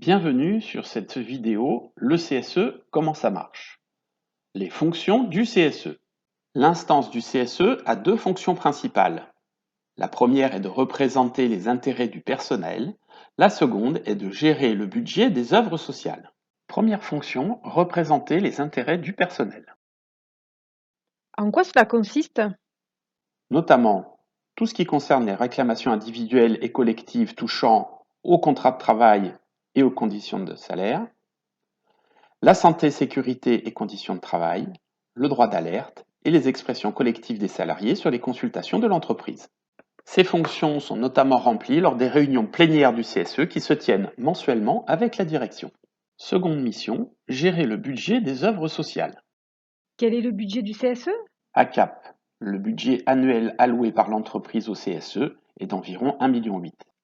Bienvenue sur cette vidéo, le CSE, comment ça marche? Les fonctions du CSE. L'instance du CSE a deux fonctions principales. La première est de représenter les intérêts du personnel, la seconde est de gérer le budget des œuvres sociales. Première fonction, représenter les intérêts du personnel. En quoi cela consiste? Notamment, tout ce qui concerne les réclamations individuelles et collectives touchant au contrat de travail et aux conditions de salaire, la santé, sécurité et conditions de travail, le droit d'alerte et les expressions collectives des salariés sur les consultations de l'entreprise. Ces fonctions sont notamment remplies lors des réunions plénières du CSE qui se tiennent mensuellement avec la direction. Seconde mission, gérer le budget des œuvres sociales. Quel est le budget du CSE? ACAP, le budget annuel alloué par l'entreprise au CSE est d'environ 1,8 million.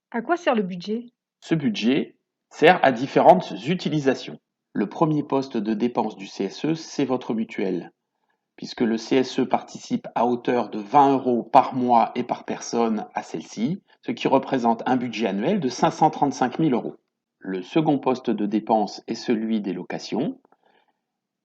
À quoi sert le budget? Ce budget sert à différentes utilisations. Le premier poste de dépense du CSE, c'est votre mutuelle, puisque le CSE participe à hauteur de 20 € par mois et par personne à celle-ci, ce qui représente un budget annuel de 535 000 €. Le second poste de dépense est celui des locations.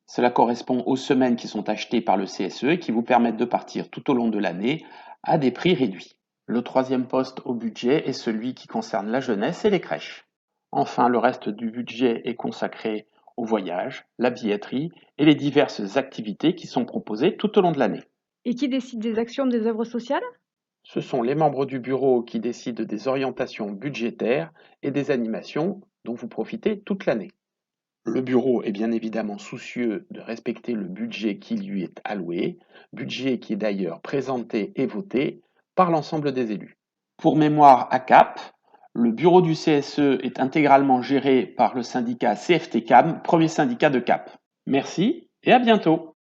Cela correspond aux semaines qui sont achetées par le CSE et qui vous permettent de partir tout au long de l'année à des prix réduits. Le troisième poste au budget est celui qui concerne la jeunesse et les crèches. Enfin, le reste du budget est consacré au voyage, la billetterie et les diverses activités qui sont proposées tout au long de l'année. Et qui décide des actions des œuvres sociales? Ce sont les membres du bureau qui décident des orientations budgétaires et des animations dont vous profitez toute l'année. Le bureau est bien évidemment soucieux de respecter le budget qui lui est alloué, budget qui est d'ailleurs présenté et voté par l'ensemble des élus. Pour mémoire ACAP, le bureau du CSE est intégralement géré par le syndicat CFT-CAM, premier syndicat de CAP. Merci et à bientôt.